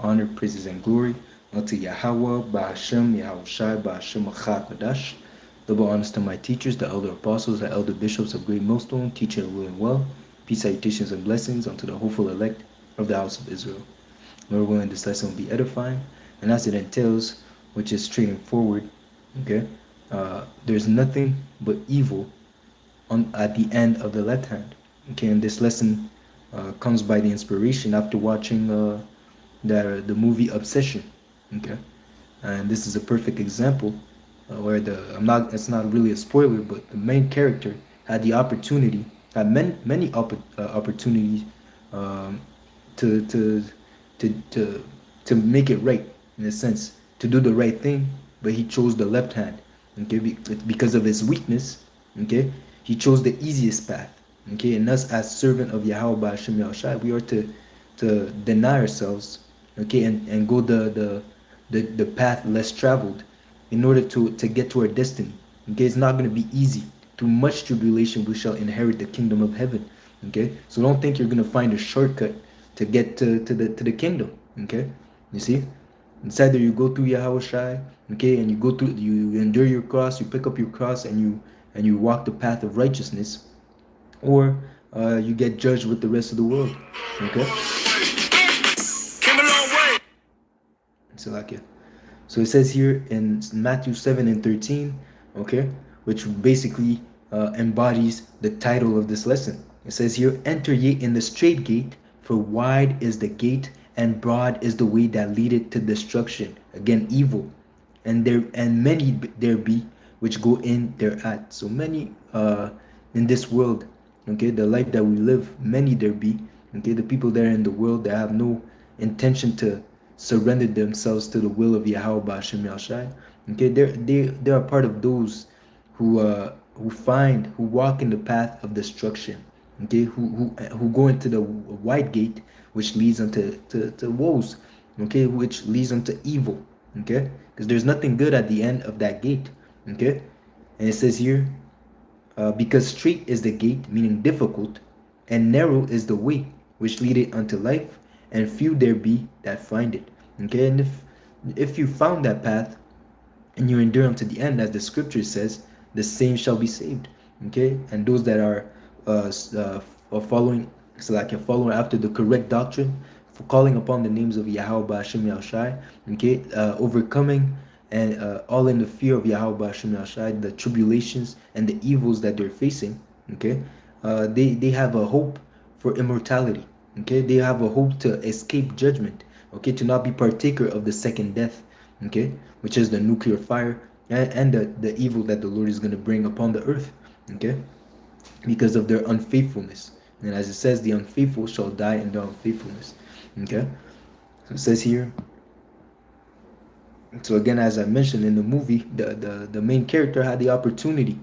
honor, praises, and glory unto Yahweh, Bahashem, Yahushai, Bahashem, Achakadash. Double honors to my teachers, the elder apostles, the elder bishops of Great Millstone, teaching and ruling well. Peace, salutations, and blessings unto the hopeful elect of the house of Israel. Lord willing, this lesson will be edifying, and as it entails, which is straightforward, okay, there's nothing but evil at the end of the left hand. Okay, and this lesson comes by the inspiration after watching the movie Obsession. Okay, and this is a perfect example where it's not really a spoiler, but the main character had the opportunity, had many opportunities um, to to to make it right, in a sense, to do the right thing, but he chose the left hand. Okay, because of his weakness. Okay, he chose the easiest path. Okay, and us as servant of Yahweh Hashem Yahushai, we are to deny ourselves. Okay, and go the path less traveled in order to get to our destiny. Okay, it's not going to be easy. Through much tribulation, we shall inherit the kingdom of heaven. Okay, so don't think you're going to find a shortcut to get to the kingdom. Okay, you see, it's either you go through Yahweh Shai, okay, and you endure your cross, you pick up your cross, and you walk the path of righteousness, or you get judged with the rest of the world. Okay, so like it. So it says here in Matthew 7:13, okay, which basically embodies the title of this lesson. It says here, enter ye in the straight gate, for wide is the gate, and broad is the way that leadeth to destruction. Again, evil. And many there be which go in thereat. So many in this world, okay, the life that we live, many there be, okay, the people there in the world that have no intention to surrender themselves to the will of Yahweh Ba'ashem Yahshai. Okay, they are part of those who walk in the path of destruction. Okay, who go into the wide gate, which leads unto to woes. Okay, which leads unto evil. Okay, because there's nothing good at the end of that gate. Okay, and it says here, because straight is the gate, meaning difficult, and narrow is the way which leadeth unto life, and few there be that find it. Okay, and if you found that path and you endure unto the end, as the scripture says, the same shall be saved. Okay, and those that are following, so like you're following after the correct doctrine, for calling upon the names of Yahweh Hashem Yahushai, okay, overcoming and all in the fear of Yahweh Hashem Yahushai, the tribulations and the evils that they're facing. Okay, they have a hope for immortality. Okay, they have a hope to escape judgment. Okay, to not be partaker of the second death. Okay, which is the nuclear fire and the evil that the Lord is going to bring upon the earth. Okay, because of their unfaithfulness. And as it says, the unfaithful shall die in their unfaithfulness. Okay, so it says here. So again, as I mentioned in the movie, the main character had the opportunity.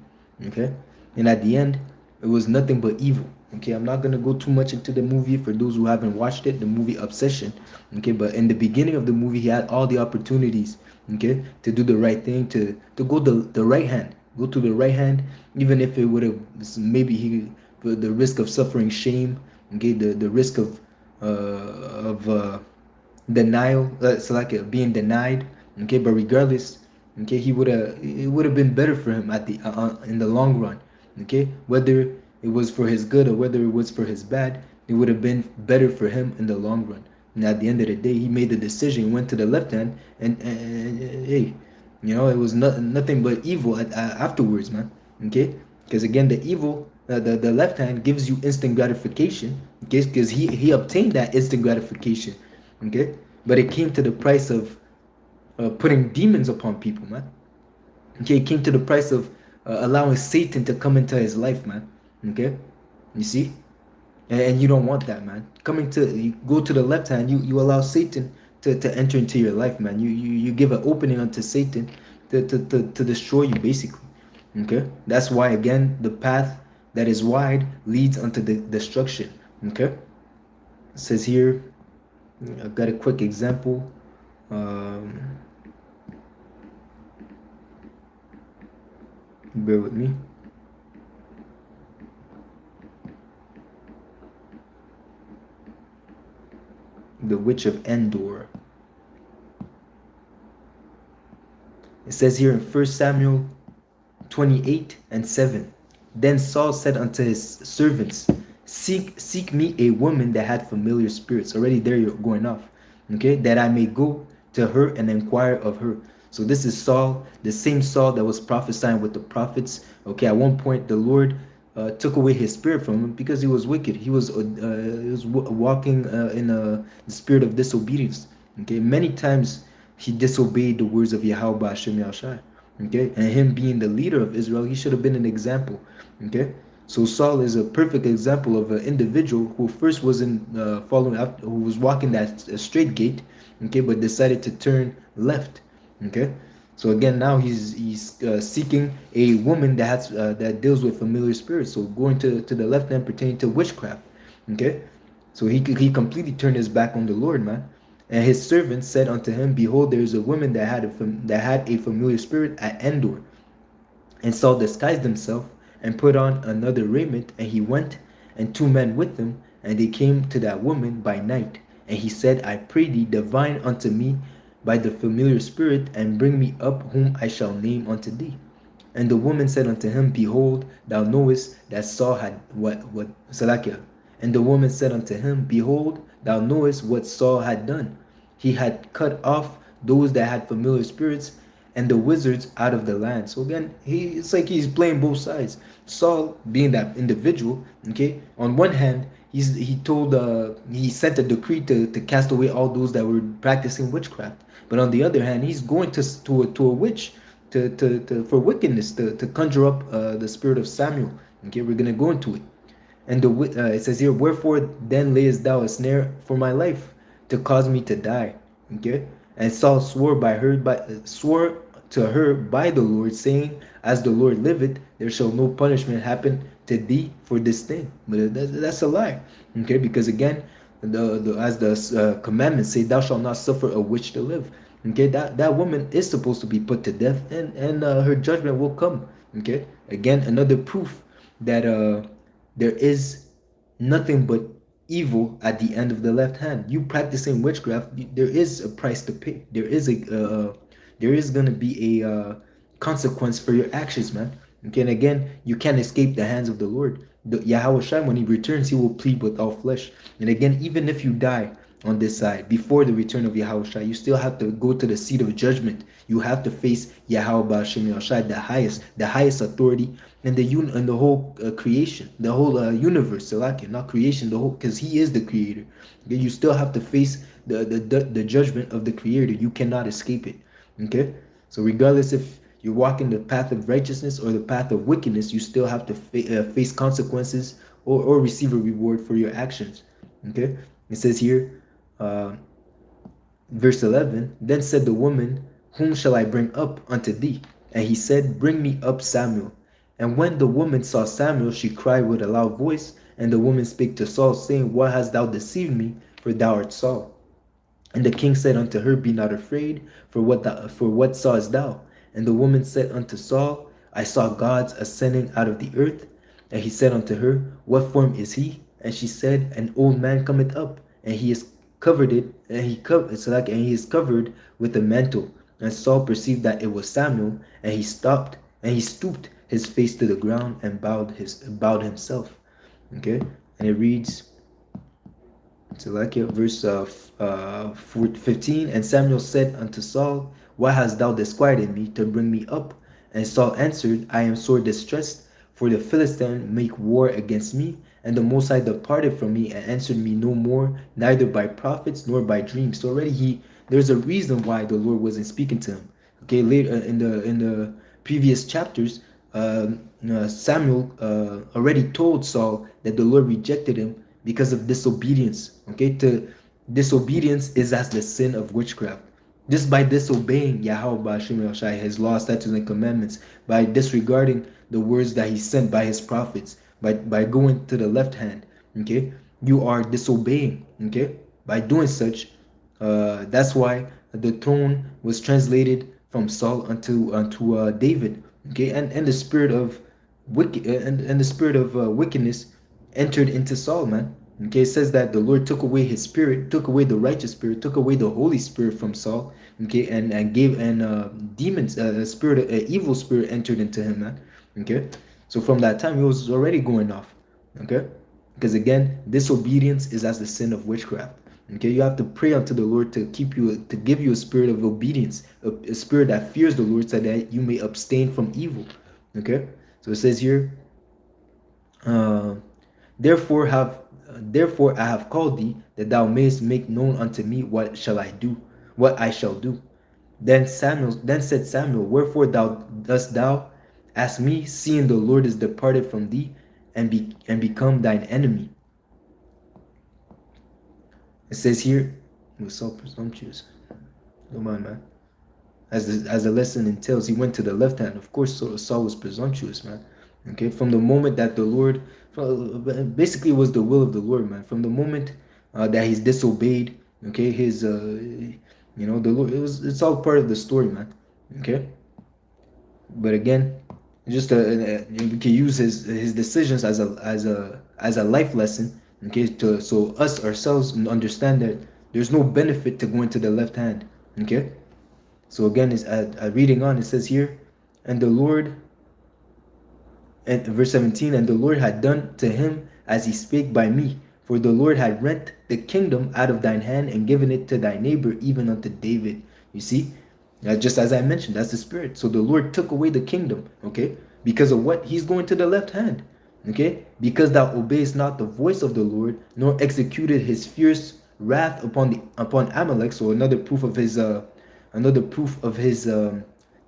Okay, and at the end, it was nothing but evil. Okay, I'm not gonna go too much into the movie for those who haven't watched it, the movie Obsession. Okay, but in the beginning of the movie, he had all the opportunities, okay, to do the right thing, to go the right hand, go to the right hand, even if it would have maybe the risk of suffering shame, okay, the risk of denial, it's like being denied, okay, but regardless, okay, it would have been better for him at the in the long run, okay, whether it was for his good or whether it was for his bad, it would have been better for him in the long run. And at the end of the day, he made the decision, went to the left hand, and hey, it was nothing but evil afterwards, man. Okay, because again, the evil, the left hand gives you instant gratification, okay, because he obtained that instant gratification, okay, but it came to the price of putting demons upon people, man. Okay, it came to the price of allowing Satan to come into his life, man. Okay, you see, and you don't want that, man. You go to the left hand, you allow Satan to enter into your life, man. You give an opening unto Satan to destroy you, basically. Okay, that's why again the path that is wide leads unto the destruction. Okay, it says here, I've got a quick example. Bear with me. The Witch of Endor. It says here in 1 Samuel 28:7. Then Saul said unto his servants, seek me a woman that had familiar spirits. Already there you're going off. Okay, that I may go to her and inquire of her. So this is Saul, the same Saul that was prophesying with the prophets. Okay, at one point the Lord took away his spirit from him because he was wicked. He was walking in the spirit of disobedience. Okay, many times he disobeyed the words of Yahweh Ba'ashem Yahushai. Okay, and him being the leader of Israel, he should have been an example. Okay, so Saul is a perfect example of an individual who first wasn't following after, who was walking that straight gate, okay, but decided to turn left. Okay, so again now he's seeking a woman that deals with familiar spirits. So going to the left hand pertaining to witchcraft. Okay, so he completely turned his back on the Lord, man. And his servants said unto him, Behold, there is a woman that had a familiar spirit at Endor. And Saul disguised himself and put on another raiment, and he went, and two men with him, and they came to that woman by night. And he said, I pray thee, divine unto me by the familiar spirit, and bring me up whom I shall name unto thee. And the woman said unto him, Behold, thou knowest that Saul had what Salakia. And the woman said unto him, Behold, thou knowest what Saul had done. He had cut off those that had familiar spirits and the wizards out of the land. So again, it's like he's playing both sides. Saul, being that individual, okay, on one hand, he sent a decree to cast away all those that were practicing witchcraft. But on the other hand, he's going to a witch for wickedness to conjure up the spirit of Samuel. Okay, we're gonna go into it. And it says here, wherefore then layest thou a snare for my life to cause me to die? Okay, and Saul swore to her by the Lord, saying, As the Lord liveth, there shall no punishment happen to thee for this thing. But that's a lie. Okay, because again, as the commandments say, thou shalt not suffer a witch to live. Okay, that woman is supposed to be put to death, and her judgment will come. Okay, again, another proof that there is nothing but evil at the end of the left hand. You practicing witchcraft, there is a price to pay. There is gonna be a consequence for your actions, man. Okay, and again, you can't escape the hands of the Lord. Yahweh Shai, when he returns, he will plead with all flesh. And again, even if you die on this side before the return of Yahweh Shai, you still have to go to the seat of judgment. You have to face Yahweh Ba'ashem Yahushai, the highest authority in the whole creation, the whole universe. Not creation, the whole, because he is the creator. Okay? You still have to face the judgment of the creator. You cannot escape it. Okay, so regardless if you're walking the path of righteousness or the path of wickedness, you still have to face consequences or receive a reward for your actions. Okay, it says here, verse 11, then said the woman, whom shall I bring up unto thee? And he said, bring me up Samuel. And when the woman saw Samuel, she cried with a loud voice. And the woman spake to Saul, saying, why hast thou deceived me? For thou art Saul. And the king said unto her, be not afraid, for what sawest thou? And the woman said unto Saul, I saw gods ascending out of the earth. And he said unto her, what form is he? And she said, an old man cometh up, and he is covered is covered with a mantle. And Saul perceived that it was Samuel, and he stooped his face to the ground and bowed himself. Okay, and it reads, verse 15, and Samuel said unto Saul, why hast thou disquieted me to bring me up? And Saul answered, I am sore distressed, for the Philistines make war against me, and the Most High departed from me and answered me no more, neither by prophets nor by dreams. So already there's a reason why the Lord wasn't speaking to him. Okay, later in the previous chapters, Samuel already told Saul that the Lord rejected him because of disobedience. Okay, disobedience is as the sin of witchcraft. Just by disobeying Yahweh Ba'ashem Yahushai, his law, statutes, and commandments, by disregarding the words that he sent by his prophets, by going to the left hand, okay, you are disobeying. Okay, by doing such, that's why the throne was translated from Saul unto David. Okay, and the spirit of wickedness entered into Saul, man. Okay, it says that the Lord took away his spirit, took away the righteous spirit, took away the Holy Spirit from Saul. Okay, and gave and demons, a spirit, an evil spirit entered into him, man. Okay, so from that time he was already going off. Okay, because again, disobedience is as the sin of witchcraft. Okay, you have to pray unto the Lord to keep you, to give you a spirit of obedience, a spirit that fears the Lord, so that you may abstain from evil. Okay, so it says here, uh, therefore have therefore I have called thee, that thou mayest make known unto me what shall I do, what I shall do. Then said Samuel, wherefore dost thou ask me, seeing the Lord is departed from thee, and become thine enemy? It says here, he was so presumptuous. Come on, man. As the lesson entails, he went to the left hand. Of course, Saul was presumptuous, man. Okay, from the moment that the Lord, basically, it was the will of the Lord, man. From the moment that he's disobeyed, okay, his, the Lord, it's all part of the story, man. Okay, but again, just we can use his decisions as a life lesson. Okay, to so us ourselves understand that there's no benefit to going to the left hand. Okay. So again, it's reading on. It says here, and the Lord, and verse 17, and the Lord had done to him as he spake by me, for the Lord had rent the kingdom out of thine hand and given it to thy neighbor, even unto David. You see, just as I mentioned, that's the spirit. So the Lord took away the kingdom. Okay, because of what? He's going to the left hand. Okay, because thou obeyest not the voice of the Lord, nor executed his fierce wrath upon Amalek. So another proof of his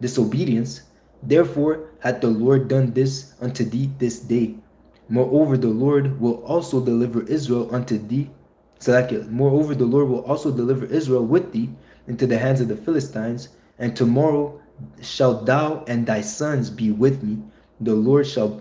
disobedience. Therefore hath the Lord done this unto thee this day. Moreover, the Lord will also deliver Israel unto thee. Moreover, the Lord will also deliver Israel with thee into the hands of the Philistines. And tomorrow shalt thou and thy sons be with me. The Lord shall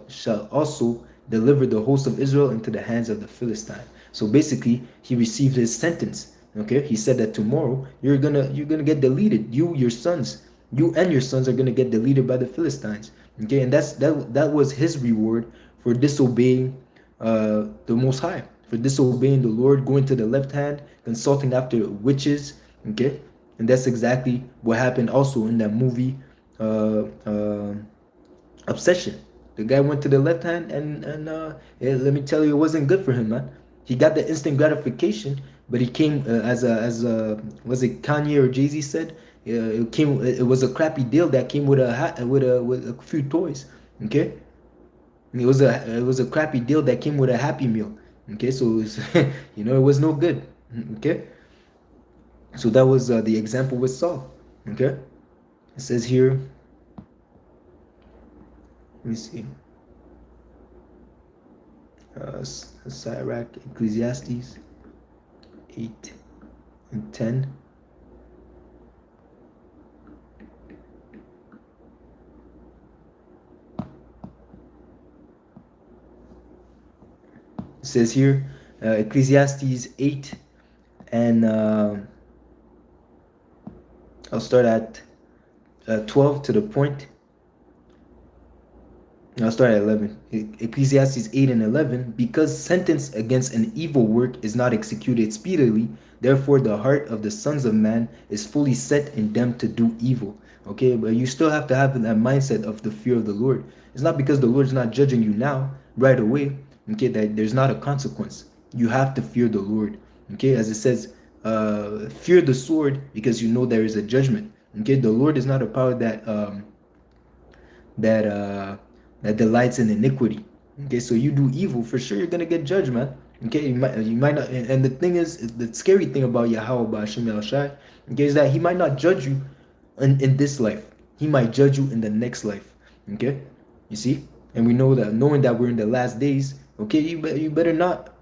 also deliver the host of Israel into the hands of the Philistine. So basically, he received his sentence. Okay, he said that tomorrow you're gonna get deleted. Your sons, you and your sons are gonna get deleted by the Philistines. Okay, and that was his reward for disobeying the Most High, for disobeying the Lord, going to the left hand, consulting after witches. Okay, and that's exactly what happened also in that movie, Obsession. The guy went to the left hand, and let me tell you, it wasn't good for him, man. He got the instant gratification, but he came as was it Kanye or Jay-Z said? It was a crappy deal that came with a few toys. Okay, it was a crappy deal that came with a Happy Meal. Okay, so it was, it was no good. Okay, so that was the example with Saul. Okay, it says here. Let me see. Sirach, Ecclesiastes 8 and 10. It says here, Ecclesiastes 8, and I'll start at 12 to the point. I'll start at 11. Ecclesiastes 8 and 11. Because sentence against an evil work is not executed speedily, therefore the heart of the sons of man is fully set in them to do evil. Okay, but you still have to have that mindset of the fear of the Lord. It's not because the Lord's not judging you now, right away, okay, that there's not a consequence. You have to fear the Lord. Okay, as it says, fear the sword because you know there is a judgment. Okay, the Lord is not a power that delights in iniquity. Okay, so you do evil, for sure you're gonna get judged, man. Okay, you might not, and the thing is, the scary thing about Yahweh Ba'ashem Yahushai, okay, is that he might not judge you in this life. He might judge you in the next life. Okay, you see, and we know that, knowing that we're in the last days. Okay, you better not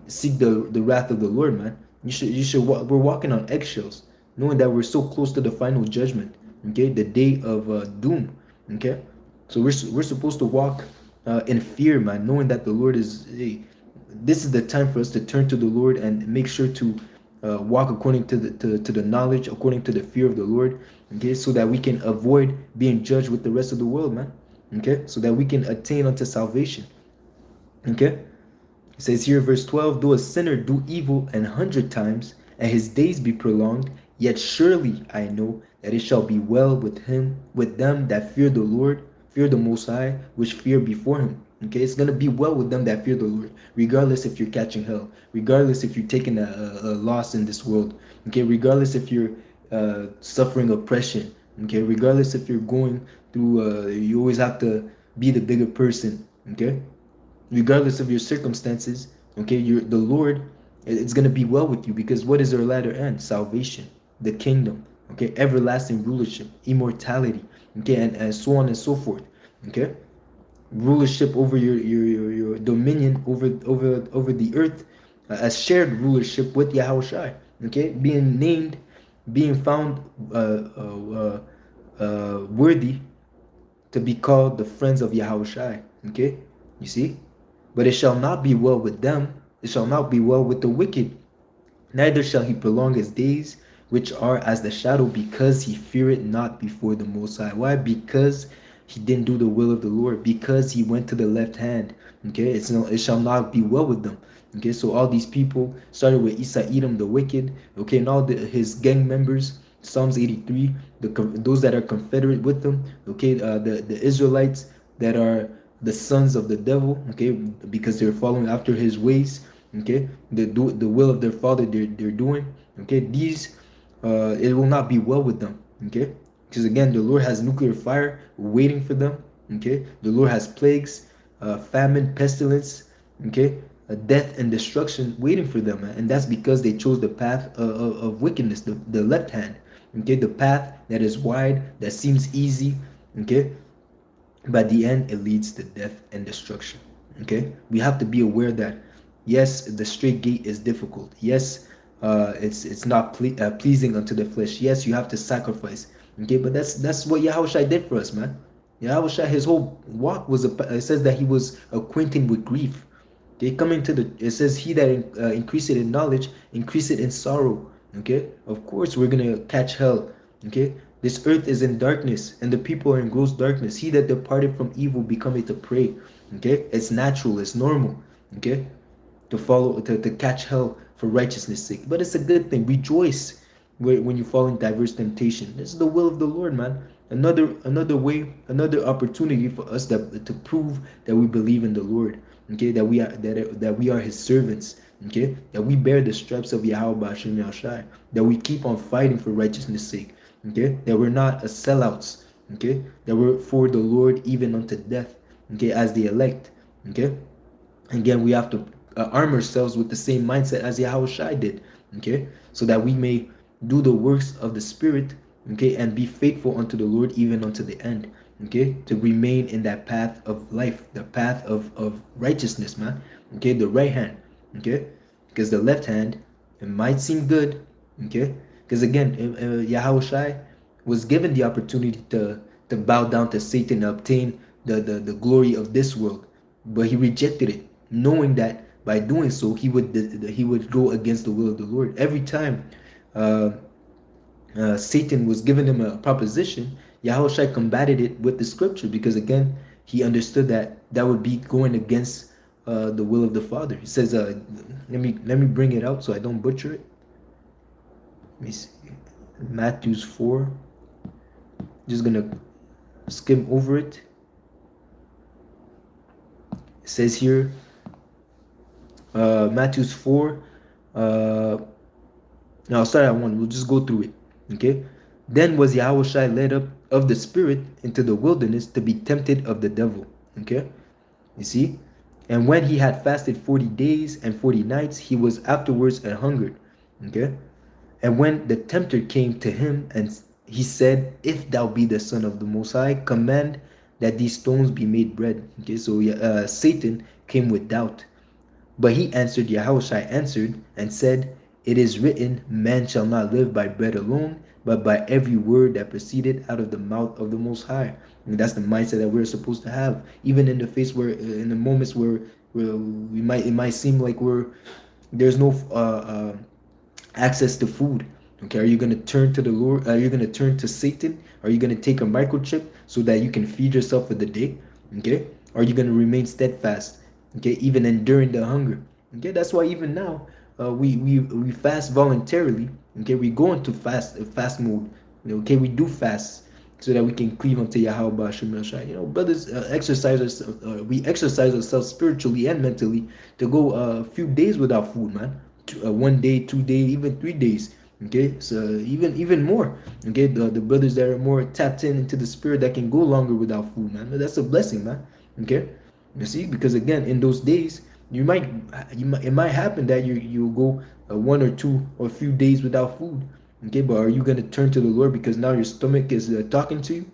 seek the wrath of the Lord, man. We're walking on eggshells, knowing that we're so close to the final judgment. Okay, the day of doom. Okay, so we're supposed to walk in fear, man, knowing that the Lord is. Hey, this is the time for us to turn to the Lord and make sure to walk according to the knowledge, according to the fear of the Lord. Okay, so that we can avoid being judged with the rest of the world, man. Okay, so that we can attain unto salvation. Okay, It says here, verse 12, though a sinner do evil 100 times, and his days be prolonged, yet surely I know that it shall be well with him, with them that fear the Lord, fear the Most High, which fear before him. Okay, it's gonna be well with them that fear the Lord, regardless if you're catching hell, regardless if you're taking a loss in this world. Okay, regardless if you're suffering oppression. Okay, regardless if you're going through, you always have to be the bigger person. Okay, regardless of your circumstances. Okay, you're the Lord. It's gonna be well with you because what is our latter end? Salvation, the kingdom. Okay, everlasting rulership, immortality. Okay, and so on and so forth. Okay, rulership over your dominion over the earth, a shared rulership with Yahushai. Okay, being named, being found worthy to be called the friends of Yahushai. Okay, you see, but it shall not be well with them. It shall not be well with the wicked. Neither shall he prolong his days, which are as the shadow, because he feareth not before the Most High. Why? Because he didn't do the will of the Lord. Because he went to the left hand. Okay, it shall not be well with them. Okay, so all these people started with Isa Edom the wicked. Okay, and all his gang members. Psalms 83, those that are confederate with them. Okay, the Israelites that are the sons of the devil. Okay, because they're following after his ways. Okay, they do the will of their father. They're doing. Okay, these it will not be well with them. Okay, because again, the Lord has nuclear fire waiting for them. Okay, the Lord has plagues, famine, pestilence. Okay, death and destruction waiting for them, and that's because they chose the path of wickedness, the left hand. Okay, the path that is wide, that seems easy. Okay, but at the end it leads to death and destruction. Okay, we have to be aware that yes, the straight gate is difficult. Yes, it's not pleasing unto the flesh. Yes, you have to sacrifice. Okay, but that's what Yahushua did for us, man. Yahushua, his whole walk was it says that he was acquainted with grief. Okay, coming to the, it says he that increase it in knowledge, increase it in sorrow. Okay, of course we're gonna catch hell. Okay, this earth is in darkness and the people are in gross darkness. He that departed from evil becometh a prey. Okay, it's natural, it's normal. Okay, to follow, to catch hell for righteousness sake, but it's a good thing. Rejoice when you fall in diverse temptation. This is the will of the Lord, man. Another way, another opportunity for us that to prove that we believe in the Lord. Okay, that we are his servants. Okay, that we bear the stripes of Yahweh Hashem Yahushai, that we keep on fighting for righteousness sake. Okay, that we're not a sellouts. Okay, that we're for the Lord even unto death. Okay, as the elect. Okay, again, we have to arm ourselves with the same mindset as Yahushai did. Okay, so that we may do the works of the Spirit. Okay, and be faithful unto the Lord even unto the end. Okay, to remain in that path of life, the path of righteousness, man. Okay, the right hand. Okay, because the left hand, it might seem good. Okay, because again, Yahushai was given the opportunity to bow down to Satan and obtain the glory of this world, but he rejected it, knowing that by doing so he would go against the will of the Lord. Every time Satan was giving him a proposition, Yahushua combated it with the scripture, because again, he understood that that would be going against the will of the Father. He says, let me bring it out so I don't butcher it. Let me see. Matthew 4. Just gonna skim over it. It says here, Matthew 4. Now, start at 1. We'll just go through it. Okay. Then was Yahushua led up of the Spirit into the wilderness to be tempted of the devil. Okay. You see? And when he had fasted 40 days and 40 nights, he was afterwards an hungered. Okay. And when the tempter came to him, and he said, if thou be the Son of the Most High, command that these stones be made bread. Okay. So Satan came with doubt. But he answered, Yahushua answered and said, it is written, man shall not live by bread alone, but by every word that proceeded out of the mouth of the Most High. And that's the mindset that we're supposed to have, even in the face where, in the moments where it might seem like there's no access to food. Okay, are you going to turn to the Lord? Are you going to turn to Satan? Are you going to take a microchip so that you can feed yourself for the day? Okay, are you going to remain steadfast? Okay, even enduring the hunger. Okay, that's why even now we fast voluntarily. Okay, we go into fast mode. Okay, we do fast so that we can cleave unto Yahweh Ba'ashem Yahshua. Brothers, we exercise ourselves spiritually and mentally to go a few days without food, man. 1 day, 2 day, even 3 days. Okay, so even more. Okay, the brothers that are more tapped into the spirit that can go longer without food, man. That's a blessing, man. Okay, you see, because again, in those days, it might happen that you go 1 or 2 or a few days without food. Okay, but are you gonna turn to the Lord because now your stomach is talking to you?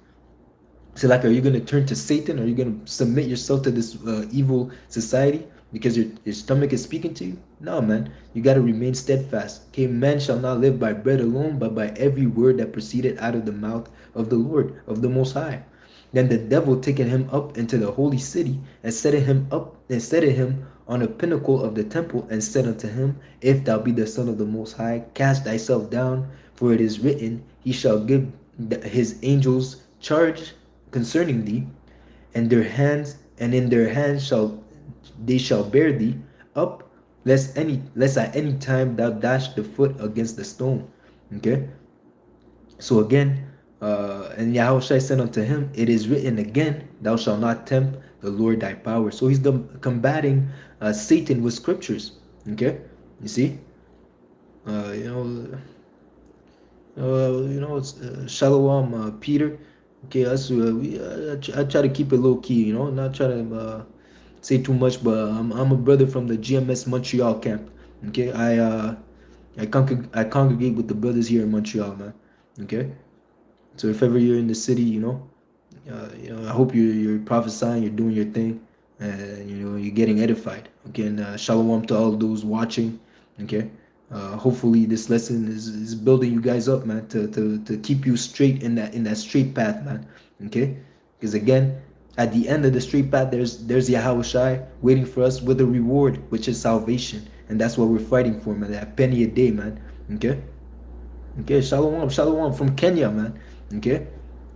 So, like, are you gonna turn to Satan? Are you gonna submit yourself to this evil society because your stomach is speaking to you? No, man. You gotta remain steadfast. Okay, man shall not live by bread alone, but by every word that proceeded out of the mouth of the Lord, of the Most High. Then the devil taking him up into the holy city and setting him on a pinnacle of the temple and said unto him, If thou be the Son of the Most High, cast thyself down, for it is written, He shall give his angels charge concerning thee, and in their hands shall bear thee up, lest at any time thou dash the foot against the stone. Okay, so again, and Yahushua said unto him, It is written again, Thou shalt not tempt the Lord thy power. So he's combating Satan with scriptures. Okay, you see, uh, you know, it's Shalom, Peter. Okay, us I try to keep it low key. Not try to say too much, but I'm a brother from the GMS Montreal camp. Okay, I congregate with the brothers here in Montreal, man. Okay, so if ever you're in the city, I hope you're prophesying, you're doing your thing, and you're getting edified. Okay, and shalom to all those watching. Okay, hopefully this lesson is building you guys up, man, to keep you straight in that straight path, man. Okay, because again, at the end of the straight path, there's Yahweh Shai waiting for us with a reward, which is salvation, and that's what we're fighting for, man. That penny a day, man. Okay. Okay, shalom from Kenya, man. Okay,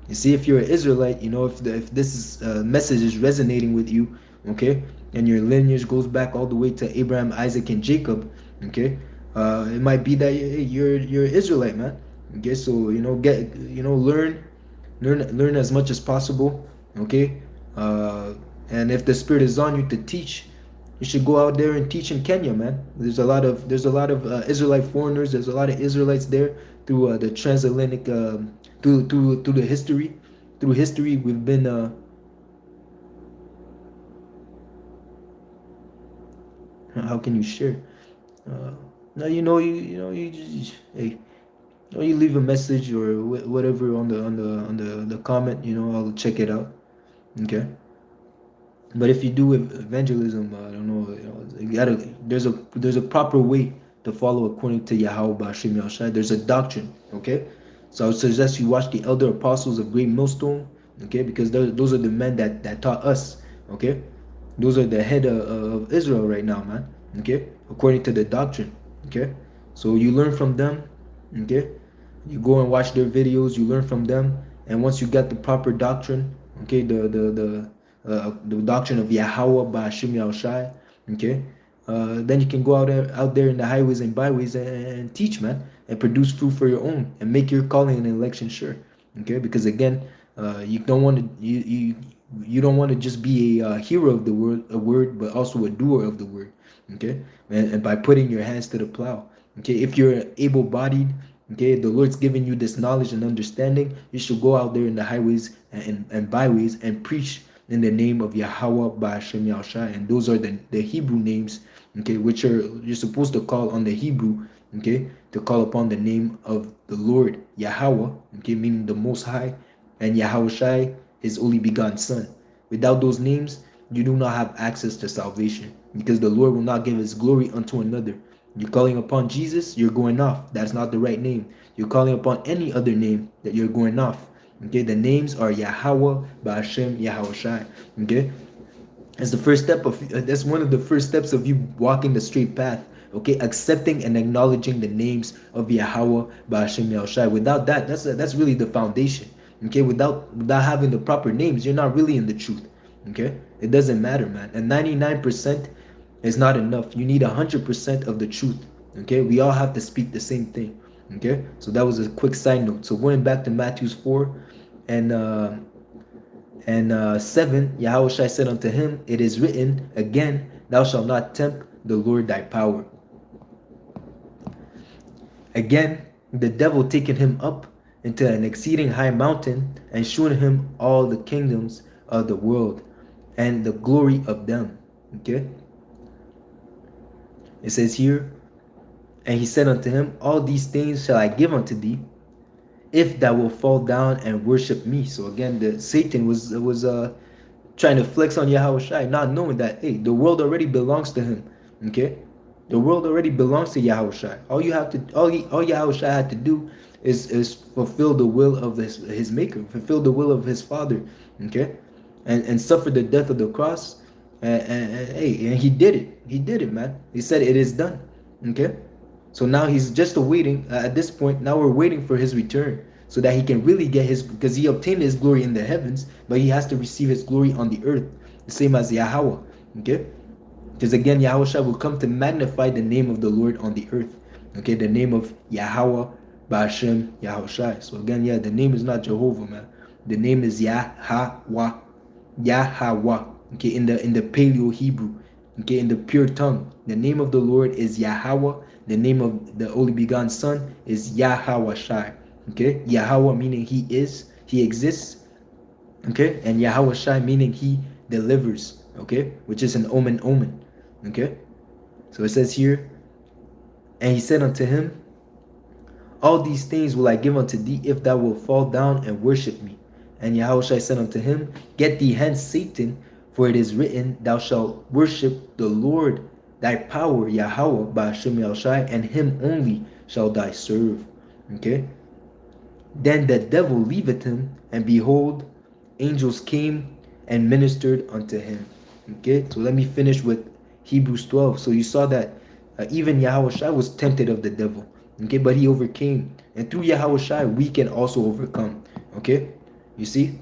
you see, if you're an Israelite, if this message is resonating with you, okay, and your lineage goes back all the way to Abraham, Isaac, and Jacob, okay, it might be that you're Israelite, man. Okay, so learn as much as possible, okay, and if the Spirit is on you to teach, you should go out there and teach in Kenya, man. There's a lot of Israelite foreigners. There's a lot of Israelites there through the transatlantic, through the history. Through history, we've been. How can you share? Now you just, hey, you leave a message or whatever on the comment. I'll check it out. Okay. But if you do evangelism, I don't know, there's a proper way to follow according to Yahweh Ba'ashem Yahushua. There's a doctrine, okay? So I would suggest you watch the elder apostles of Great Millstone, okay? Because those are the men that taught us, okay? Those are the head of Israel right now, man, okay? According to the doctrine, okay? So you learn from them, okay? You go and watch their videos, you learn from them, and once you get the proper doctrine, okay, the doctrine of Yahweh Ba'ashem Yahushai, okay, then you can go out there in the highways and byways and teach, man, and produce fruit for your own and make your calling and election sure, okay, because again, you don't want to you don't want to just be a hero of the word, but also a doer of the word, okay, and by putting your hands to the plow, okay, if you're able-bodied, okay, the Lord's giving you this knowledge and understanding, you should go out there in the highways and byways and preach in the name of Yahweh Ba'ashem Yahushua, and those are the Hebrew names, okay, which you're supposed to call on the Hebrew, okay, to call upon the name of the Lord Yahweh, okay, meaning the Most High, and Yahushai, His only begotten Son. Without those names, you do not have access to salvation, because the Lord will not give His glory unto another. You're calling upon Jesus, you're going off. That's not the right name. You're calling upon any other name, that you're going off. Okay, the names are Yahweh, Ba'ashem, Yahushai. Okay, that's one of the first steps of you walking the straight path. Okay, accepting and acknowledging the names of Yahweh, Ba'ashem, Yahushai. Without that, that's really the foundation. Okay, without having the proper names, you're not really in the truth. Okay, it doesn't matter, man. And 99% is not enough. You need 100% of the truth. Okay, we all have to speak the same thing. Okay, so that was a quick side note. So going back to Matthew 4 and 7, Yahushua said unto him, it is written again, thou shalt not tempt the Lord thy power. Again, the devil taking him up into an exceeding high mountain and showing him all the kingdoms of the world and the glory of them. Okay, it says here, and he said unto him, all these things shall I give unto thee, if thou wilt fall down and worship me. So again, the Satan was trying to flex on Yahushua, not knowing that, hey, the world already belongs to him. Okay, the world already belongs to Yahushua. All Yahushua had to do is fulfill the will of his maker, fulfill the will of his father. Okay, and suffer the death of the cross. And he did it. He did it, man. He said it is done. Okay. So now he's just awaiting, at this point, now we're waiting for his return so that he can really get his, because he obtained his glory in the heavens, but he has to receive his glory on the earth, the same as Yahweh, okay? Because again, Yahushua will come to magnify the name of the Lord on the earth, okay? The name of Yahweh, Ba'ashem, Yahushua. So again, yeah, the name is not Jehovah, man. The name is Yahweh, Yahweh, okay, in the Paleo Hebrew, okay, in the pure tongue. The name of the Lord is Yahweh. The name of the only begotten Son is Yahweh Shai. Okay, Yahweh meaning he is, he exists. Okay, and Yahweh Shai meaning he delivers. Okay, which is an omen. Okay, so it says here, and he said unto him, all these things will I give unto thee, if thou wilt fall down and worship me. And Yahushua said unto him, get thee hence, Satan, for it is written, thou shalt worship the Lord thy power, Yahweh, Ba'ashem Yahushua, and him only shall thou serve. Okay. Then the devil leaveth him, and behold, angels came and ministered unto him. Okay. So let me finish with Hebrews 12. So you saw that even Yahushua was tempted of the devil. Okay, but he overcame, and through Yahushua we can also overcome. Okay, you see,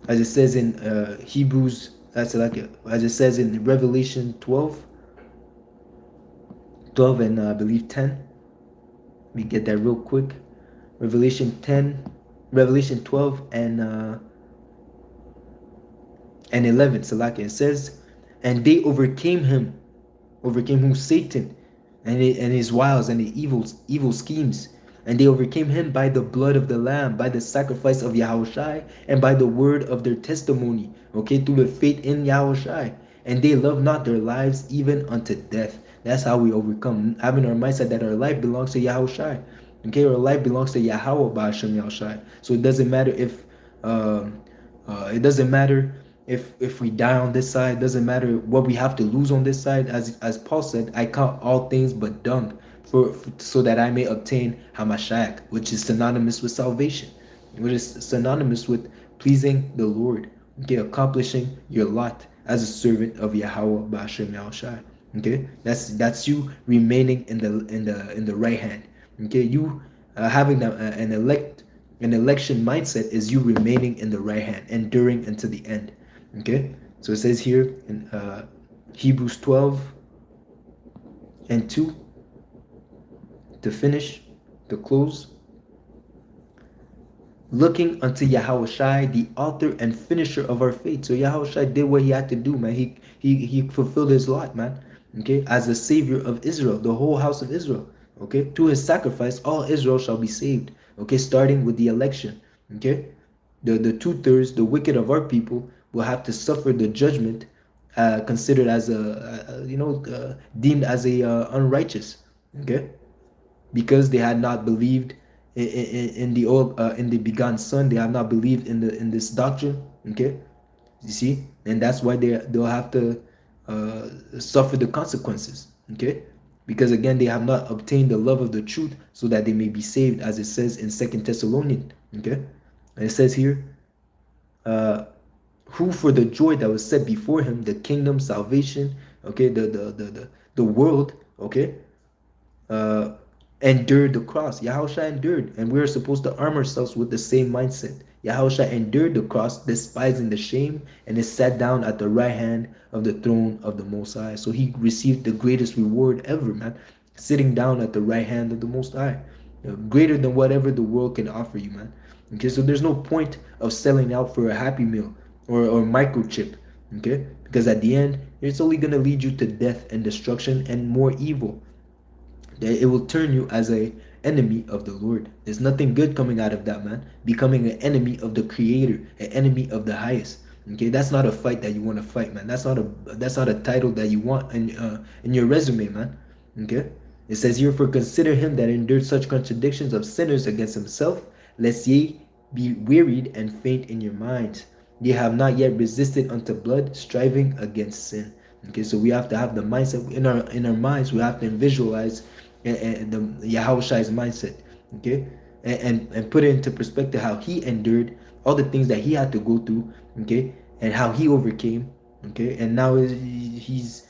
as it says in Hebrews, as it says in Revelation 12 and I believe 10. Let me get that real quick. Revelation 12 and 11. It says, and they overcame him, who? Satan, and his wiles and the evil schemes. And they overcame him by the blood of the Lamb, by the sacrifice of Yahushua, and by the word of their testimony. Okay, through the faith in Yahushua. And they loved not their lives even unto death. That's how we overcome, having our mindset that our life belongs to Yahushua. Okay, our life belongs to Yahweh Ba'ashem Yahushua. So it doesn't matter if we die on this side. It doesn't matter what we have to lose on this side. As Paul said, I count all things but dung, so that I may obtain Hamashiach, which is synonymous with salvation, which is synonymous with pleasing the Lord. Okay, accomplishing your lot as a servant of Yahweh Ba'ashem Yahushua. Okay, that's you remaining in the right hand. Okay, you having an election mindset is you remaining in the right hand, enduring until the end. Okay, so it says here in Hebrews 12 and 2, to finish, to close, looking unto Yahushua, the author and finisher of our faith. So Yahushua did what he had to do, man. He fulfilled his lot, man. Okay, as the savior of Israel, the whole house of Israel. Okay, through his sacrifice, all Israel shall be saved. Okay, starting with the election. Okay, the 2/3, the wicked of our people, will have to suffer the judgment, considered as deemed as a unrighteous. Okay, because they had not believed in the begotten Son. They have not believed in this doctrine. Okay, you see, and that's why they'll have to suffer the consequences. Okay, because again, they have not obtained the love of the truth, so that they may be saved, as it says in 2 Thessalonians. Okay, and it says here, who for the joy that was set before him, the kingdom, salvation, okay, the world, okay, endured the cross. Yahushua endured, and we're supposed to arm ourselves with the same mindset. Yahushua endured the cross, despising the shame, and is sat down at the right hand of the throne of the Most High. So he received the greatest reward ever, man, sitting down at the right hand of the Most High, greater than whatever the world can offer you, man. Okay, so there's no point of selling out for a Happy Meal or microchip, okay? Because at the end, it's only gonna lead you to death and destruction and more evil. It will turn you as a enemy of the Lord. There's nothing good coming out of that, man. Becoming an enemy of the Creator, an enemy of the highest. Okay, that's not a fight that you want to fight, man. That's not a title that you want in your resume, man. Okay, it says here, for consider him that endured such contradictions of sinners against himself, lest ye be wearied and faint in your minds. Ye have not yet resisted unto blood, striving against sin. Okay, so we have to have the mindset in our minds. We have to visualize and the Yahweh's mindset, okay, and put it into perspective how he endured all the things that he had to go through, okay, and how he overcame, okay, and now he's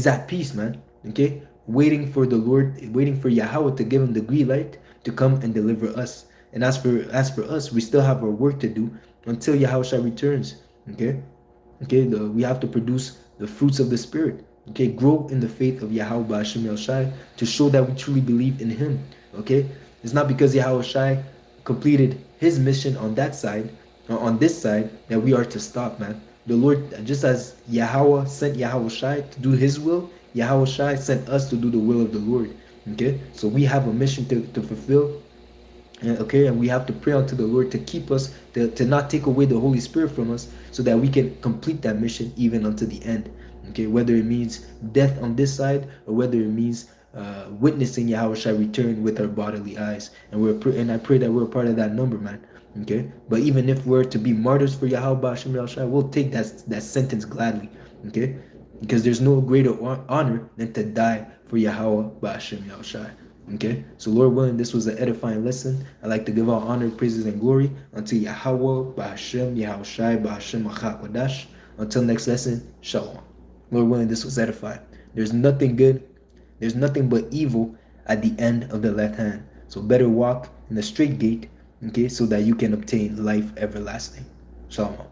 at peace, man, okay, waiting for the Lord, waiting for Yahweh to give him the green light to come and deliver us. And as for us, we still have our work to do until Yahweh returns, okay. Okay, we have to produce the fruits of the Spirit. Okay, grow in the faith of Yahweh Hashem El Shai to show that we truly believe in Him. Okay, it's not because Yahweh Shai completed His mission on that side or on this side that we are to stop, man. The Lord, just as Yahweh sent Yahweh Shai to do His will, Yahweh Shai sent us to do the will of the Lord. Okay, so we have a mission to fulfill. Okay, and we have to pray unto the Lord to keep us, to not take away the Holy Spirit from us, so that we can complete that mission even unto the end. Okay, whether it means death on this side or whether it means witnessing Yahweh shall return with our bodily eyes, and I pray that we're part of that number, man. Okay, but even if we're to be martyrs for Yahweh Hashem Yahushua, we'll take that sentence gladly. Okay, because there's no greater honor than to die for Yahweh Hashem Yahushua. Okay, so Lord willing, this was an edifying lesson. I'd like to give all honor, praises, and glory unto Yahweh, Ba'Hashem, Yahushai, Ba'Hashem, Achak, Wadash. Until next lesson, Shalom. Lord willing, this was edifying. There's nothing good, there's nothing but evil at the end of the left hand. So better walk in the straight gate, okay, so that you can obtain life everlasting. Shalom.